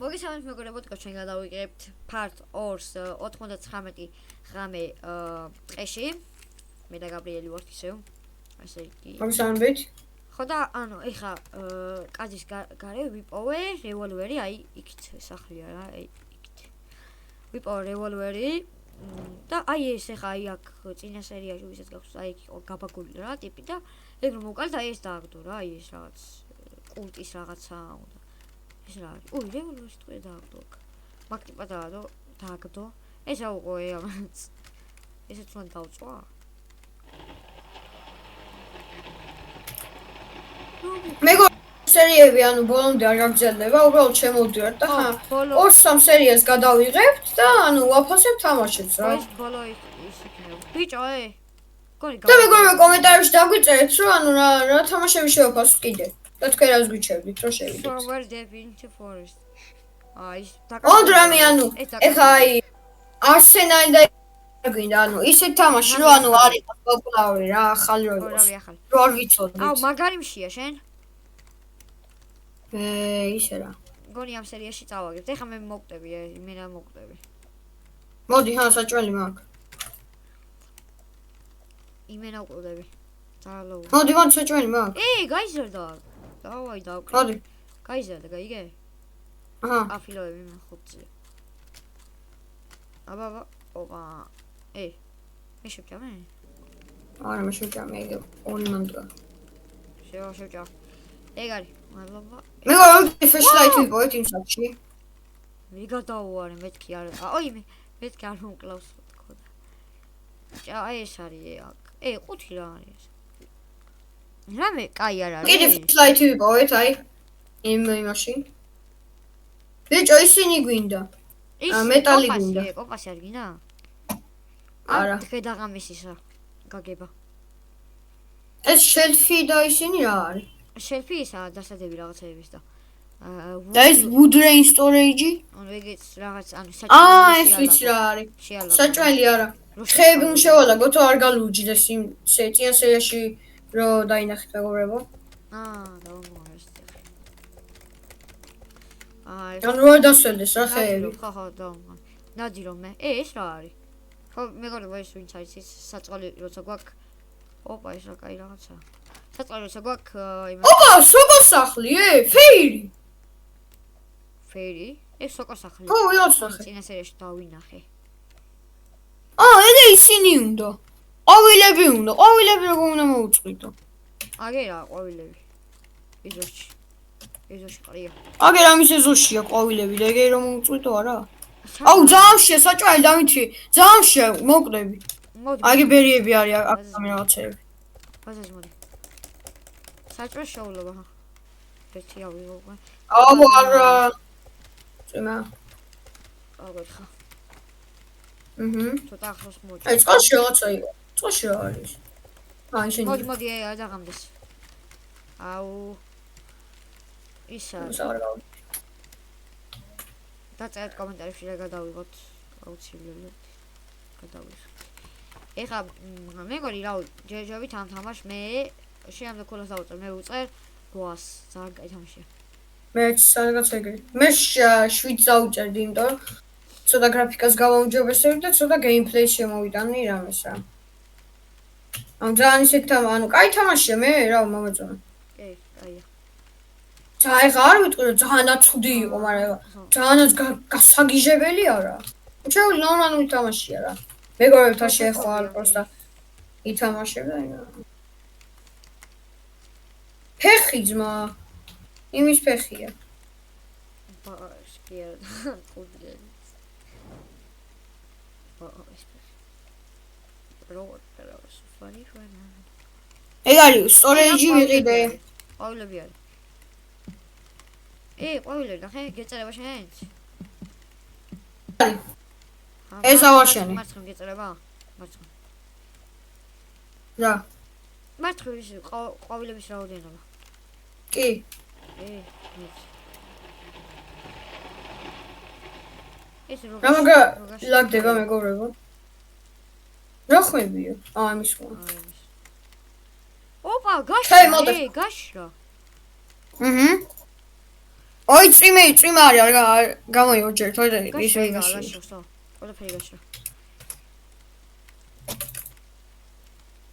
მოგესალმებით მეგობრებო, ჩვენ გადავიღებთ part 2-ს 99 ღამე ტყეში. მე და გაბრიელი ვართ ისევ. ასე იგი. მოგესალმებით. ხო და ანუ ეხა კაძის გარე ვიპოვე რევოლვერი, აი იქით სახლია რა, აი იქით. ვიპოვე რევოლვერი და აი ეს ეხა აი აქ წინა სერიაში ვისაც გაქვს აი იქ იყო გაბაგული რა ტიპი და ეგ რომ მოვკალთ აი ეს დააგდო რა, აი ეს რაღაც კულტის რაღაცა უნდა. ეს რა არის? უი, რევოლვერის ტყვია დააგდო. მაგ ტიპა დააგდო. ეს რა უყო ამაც. ესეც მან დავწვა? მეგო სერიები ანუ ბოლომდე არ გაგრძელდება, უბრალოდ შემოვდივართ და ხა 2-3 სერიას გადავიღებთ და ანუ ვაფასებთ თამაშებს რა. ეს ბოლო ის იქნება. ბიჭო, გონი და მეგობრებო კომენტარებში დაგვიწერეთ რომ ანუ რა თამაშები შევაფასოთ კიდე. და თქვენ რას გვიჩვენებთ რომ შევიდეთ. Somewhere deep into forest. აი, ოდრამი ანუ ეხა აი არსენალი და გვინდა ანუ ისეთ თამაში რომ ანუ არის პოპულარული რა ახალი რო იყოს. რო არ ვიცოდით. აუ, მაგარი მშია შენ? ისე რა. გონი ამ სერიაში წავაგებთ. ეხა მე მოვკვდები, იმენა მოვკვდები. მოდი, საჭველი მაქვს. იმენა ვკვდები. ძალო. მოდი, საჭველი მაქვს. გაიზარდა. დავაი დავკრე. მოდი. გაიზარდა, გაიგე? აჰა. აფილოები მე ხუთზე. აბა, ოპა. მე შევჭამე? არა, მე შევჭამე, ეგ ორი მანდრა. შევჭა. ეგ არის. მადლობა. მეგობრებო, flashlight ვიპოვეთ იმ საჭში. მე გადავუარე, მეთქი არ. ოი, მეთქი არ მომკლავს თქო და. აი ეს არის აქ. 5 რა არის. რამე კაი არ არის. კიდე flashlight ვიპოვეთ, აი. იმაში. ბიჭო, ისინი გვინდა. მეტალი გვინდა. კოპასი არ გინდა? არა. ხედაღამისისა გაგება. ეს შელფი და ისინი რა არის? შელფი ისა დასადები რაღაცეების და ეს wood rain storage-ი? ანუ ეგეც რაღაც ანუ საჭმელი ეს ვიცი რა არის. საჭმელი არა. ხეები მშევალაგო თუ არ galujდეს იმ წინა სერიაში რო დაინახეთ მეგობრებო. დავამოყარეს ახლა. ანუ რა დასვენდეს რა ხეები? ხო, დავამოყარ. ნადი რომ მე. ეს რა არის? ხო, მეგობრებო ეს ვინც არის ის საწყალი როცა გვაქვს. ოპა, ეს რა კაი რაღაცაა. საწყალი როცა გვაქვს იმას. ოპა, სოკოს სახლი, ფეირი. ფეირი? ეს სოკოს სახლი. ხო, ვიღაც ნახე. წინა სერიაში დავინახე. ეგ ისინი უნდა. ყვავილები უნდა. ყვავილები როგორ უნდა მოუწყვიტო? აგე რა, ყვავილები. ეზოში. ეზოში ყრია. აგე რამის ეზოშია ყვავილები, ეგ რომ მოუწყვიტო არა? აუ, ძამშია საჭმელი დამიჩი. ძამშია, მოკდები. აგე ბერიები არის აქ ამ რაღაცეები. ბაზაზ მოდი. საჭმელი შეულობა. ერთი ავიღო. აუ, არა. წინა. აგეთხა. ცოტა ახლოს მოდი. აი, წყალში რაღაცა იყო. წყალში რა არის? შენ. მოდი, დაღამდეს. აუ. ისა. დაწერეთ კომენტარებში რა გადავიღოთ. აუცილებლად. გადავიღეთ. ეხა მეგონი რა ჯერჯერობით ამ თამაშს მე შეამდე ქოლას დავუწერ, მე ვუწერ 800. ძალიან კაი თამაშია. მეც რაღაც ეგრე. მე 7 დავუჭერდი, იმიტომ რომ ცოტა გრაფიკას გავაუმჯობესებდი და ცოტა გეიმპლეი შემოვიტანე რამეს რა. ანუ ძალიან ისეთი ანუ კაი თამაშია მე რა მომეწონა. კაია. ეხა არ ვიტყვი რომ ძალიანაც ხუდი იყო, მაგრამ ძალიანაც გასაგიჟებელი არა. შეულ ნორმალური თამაშია რა. მეგობრებთან შეხვალ პროსტა ითამაშებ და ფეხი ძმა იმის ფეხია. ბაშკია ხუდგენ. როუტერს ფანი ფანა. ეგ არის storage-ი ვიყიდე. ყვავილები არის. ყვავილები ნახე, გეწერება შენ? ეს ავაშენი. მარცხნ გეწერება? მარცხნ. რა? მარცხნის ყვავილების რაოდენობა. კი. ეს როგორ? რა ლაგდება მეგობრებო? რა ხვებია? ამის ხო. ოპა, გაშრა. ოი წვიმა არის გამოიოჯერ თორე ის ვეგაში გაშო ყველაფერი გაშო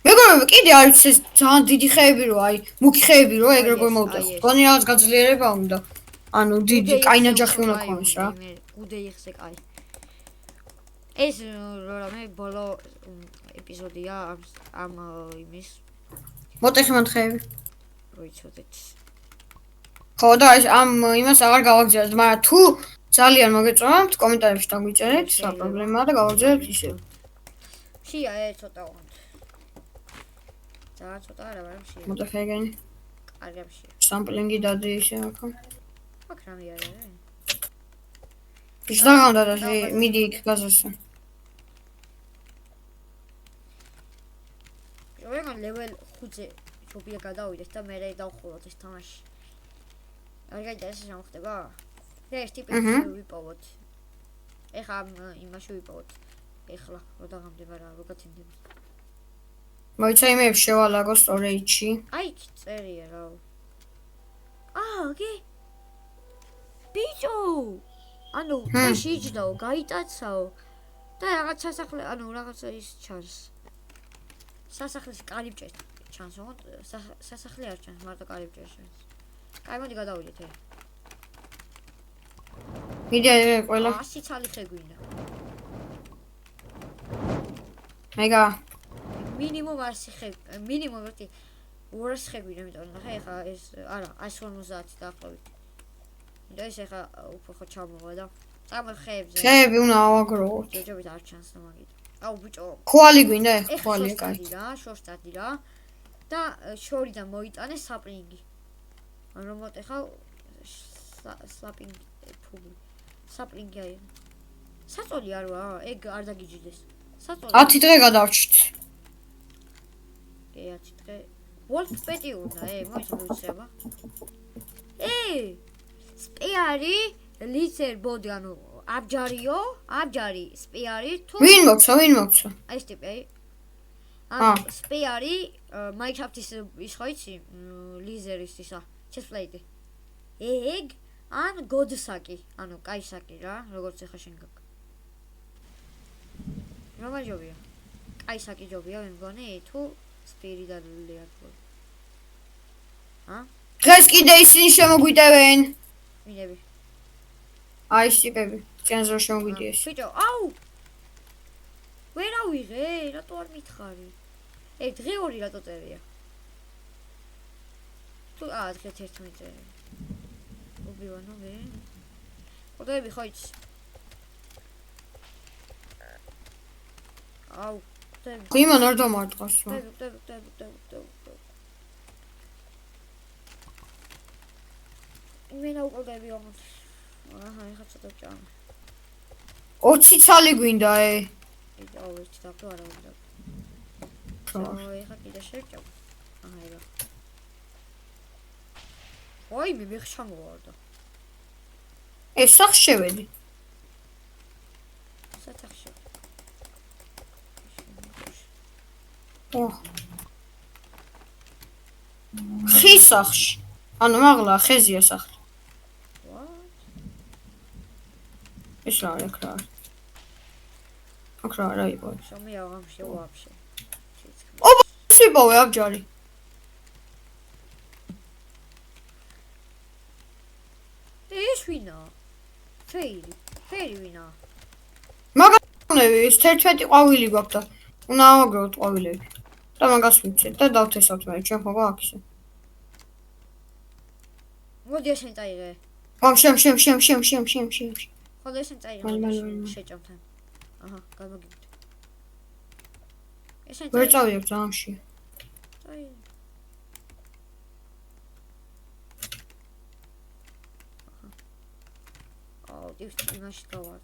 მეგობრებო კიდე არის ეს ძალიან დიდი ხეები რო აი მუქი ხეები რო ეგ როგორ მოვტეხო გონი რაღაც გაძლიერება უნდა ანუ დიდი კაი ნაჯახი უნდა ქონდეს რა გუდე იხსე კაი ეს რამე ბოლო ეპიზოდია ამ იმის მოტეხი მან ხეები როიცოდეთ ხო და ამ იმას აღარ გავაგზავნებთ მაგრამ თუ ძალიან მოგეწონათ კომენტარებში დაგვიწერეთ რა პრობლემაა და გავაგზავნებთ ისე შია ცოტა უნდა ძალიან ცოტა არა მაგრამ შია მოტეხი ეგენი კარგებში სამპლინგი დადი ისე აქ აქ რამე არა ის დაგავდა და მიდი იქ გაზოსე ვეგან level 5-ზე ჯობია გადავიდეთ და მე დავხუროთ ეს თამაში არ გაიწერეს რა ხდება და ეს ტიპი ვიპოვოთ ეხლა იმაში ვიპოვოთ ეხლა რო დაღამდება რა რო გაცინდება მოიცა იმებს შევალაგო storage-ში აი წერია რა გი ბიჭო ანუ წაში იჯდაო გაიტაცაო და რაღაც სასახლე ანუ რაღაცა ის ჩანს სასახლის კარიბჭეს ჩანს ოღონდ სასახლე არ ჩანს მარტო კარიბჭეს ჩანს კაი მოდი გადავიდეთ მიდი ყველა 100 ცალი ხე გვინდა მეგა მინიმუმ 100 ხე მინიმუმ 200 ხე გვინდა იმიტომ ნახე ეხა ეს არა 150 დაახლოებით და ეს ეხა უფრო ხო ჩამოვა და წამო ხეებზე ხეები უნდა ავაგროვოთ ჯერჯერობით არ ჩანს და მაგით აუ ბიჭო ხვალი გვინდა ხვალი კაი შორს წადი რა და შორიდან მოიტანე საპრინგი რომ მოტეხავ საპრინგი აი საწოლი არ ვარ ეგ არ დაგიჯდეს საწოლი 10 დღე გადავრჩით კი 10 დღე ვოლფ პეტი უნდა მოიცა მოვიცება სპეარი ლიცერ ბოდი ანუ აბჯარი სპეარი თუ ვინ მოგცა აი ეს ტიპი აი სპეარი მაინკრაფტის ის ხო იცი ლიზერის ისა ჩესპლეიტი ეგ ან გოდსაკი ანუ კაისაკი რა როგორც ახლა შენ გაკ რომელი ჯობია კაისაკი ჯობია მე მგონი თუ სპირი და ლეაკო დღეს კიდე ისინი შემოგვიტევენ მინები აი ეს ტიპები წენზო შემოგვიდეს ბიჭო აუ ვერ ავიღე რატო არ მითხარი ეგ დღე 2 რატო წერია თუ დღე 11 წერია უბივანო მე ხოდები ხო იცი აუ იმან არ დამარტყას რა იმენა უყოლდები ოღონდ აჰა ეხა ცოტა ჭამა 20 ცალი გვინდა აუ ერთი დაბო არა უნდა ეხა კიდე შეჭამ აჰა ეხა ой მე მიხშამოვარდა ეს სახ შევედი სათხში ხისახში ანუ მაღლა ხეზია სახლი ეს რა ეკრა აკრა რა იყო შომი აღამში ვაფშე ოპა სიბოვე აბჯარი ეს ვინა ფერი ვინა მაგალითად ეს 11 ყვავილი გვაქვს და უნდა ავაგროვოთ ყვავილები და მაგას ვიცით და დავთესავთ მე ჩვენ ხო გვაქვს ისე მოდი შენ წაიღე შემ ხოლო შენ წაიღე შეჭამთან აჰა გამოგიგდე ეს შენ ვერ წავიდებ ზამში აი აუ იმაში გავარ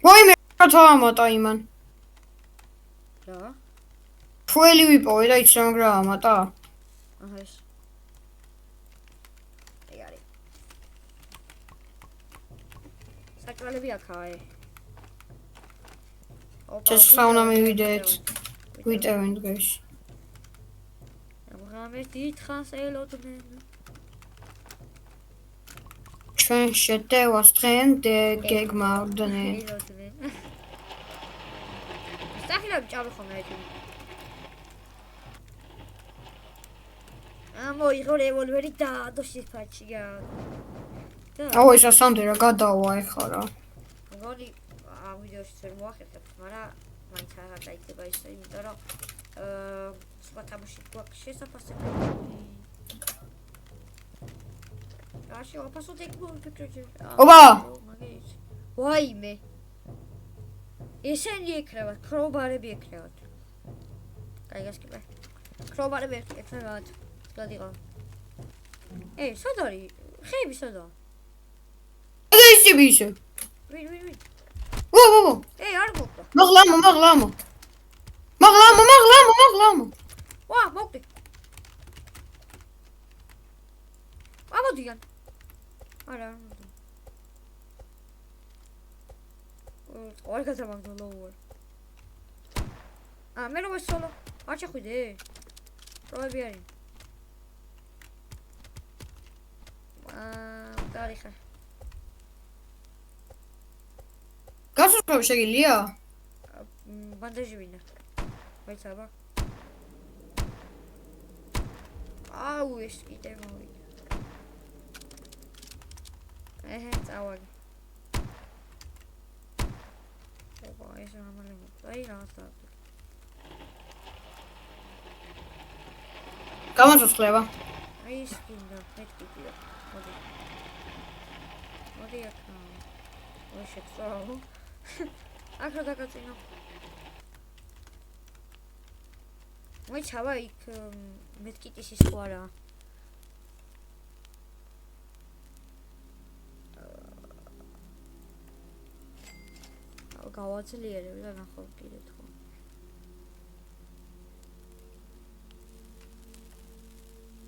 ვაიმე რა თამატა იმან რა ფუელი ვიპოვე და იცი რა მაგრა ამატა აჰა ეს ეგარი საკრალები აქაა ოპა ჩესხა უნდა მივიდეთ ვიტევენ დღეს ამის დიდხანს ელოდნენ. ჩვენ შედევას დღემდე გეგმავდნენ. ელოდნენ. სტახილები ჭამხომ ერთი. მოიღო რევოლვერი და დოშიფაჩია. აუ ეს ასამდე რა გადავა ეხლა რა. მგონი ვიდეოში ვერ მოახერხებთ, მაგრამ მაინც აღარ დაიდება ისე, იმიტომ რომ სხვა თამაში გვაქვს შესაფასებელი. რაში ვაფასოთ ეგ მოვიფიქრე. ოპა! ვაიმე. ესენი ეკრევათ, ქრობარები ეკრევათ. კაი გასკიპე. ქრობარები ეკრევათ. გადიღო. სად არის? ხეები სადაა? ეს ისე. ვინ. ვა. არ მოკდა. მაღლამო. ვა, მოკდი. ამოდიან. არა. არ გადამაგდო ლოუერ. მე რომ ესოლო. არ შეხვიდე? პროები არის. გარიხა. გასული შეგიძლია? ბანდაჟი ვინა. ვაიცაბა. აუ ეს კიდე მოვიდა. წავაგი. ოპა ეს ამალე მოხდა. რაღაცა. გამოსწრება. ის კიდე მეთქიდია. მოდი აქა. შეწაო. ახლა დაგაწინო. მოიჩავა იქ მეთკიტის ის ხო არა. გავაძლიერებ და ნახავ კიდე თქო.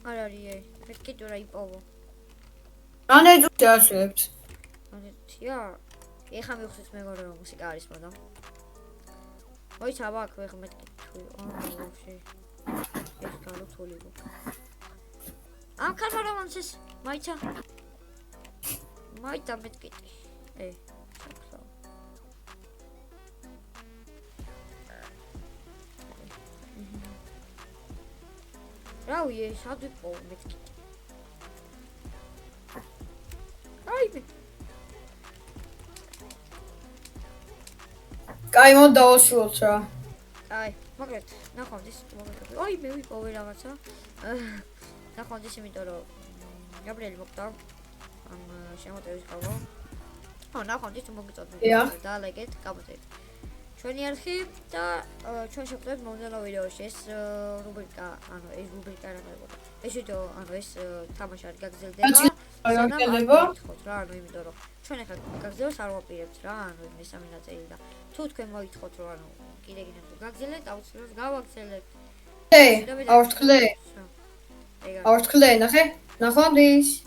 არ არის მეთკიტი რა იპოვო. ანეძუს ასვებთ. ანეთია. ეხა მიხსის მეგობრებო მუსიკა არის მოდა. მოიჩავა აქ ვეხ მეთკიტი. ვაფშე. ეს გაროთოლიბო. ამ კამერამანს მაიცა. მაიცა მეთკიტი. რავი ეს ადვიპო მეთკიტი. აიმე. კაი მოდ დავასრულოთ რა. აი, მაგრამ ნახავდეს მომენტები. მე ვიპოვე რაღაცა. ნახავდეს იმიტომ რომ გაბრიელი მოკდა. ამ შემოტევის გავო. ნახავდეს მოგიწოდეთ და ლაიქეთ, გამოწერეთ. ჩვენი არხი და ჩვენ შევხვდებით მომდევნო ვიდეოში. ეს რუბრიკა, ეს რუბრიკა რა გქონდა. ეს ვიდეო, ეს თამაში არ გაგრძელდება. რა, იმიტომ რომ ჩვენ ახლა გაგრძელოს არ ვაპირებთ რა, მესამე ნაწილი და თუ თქვენ მოითხოვთ რომ კიდე გაგრძელეთ, აუცილებლად გავაგრძელებთ. ავთქლე, ნახე? ნახვამდის.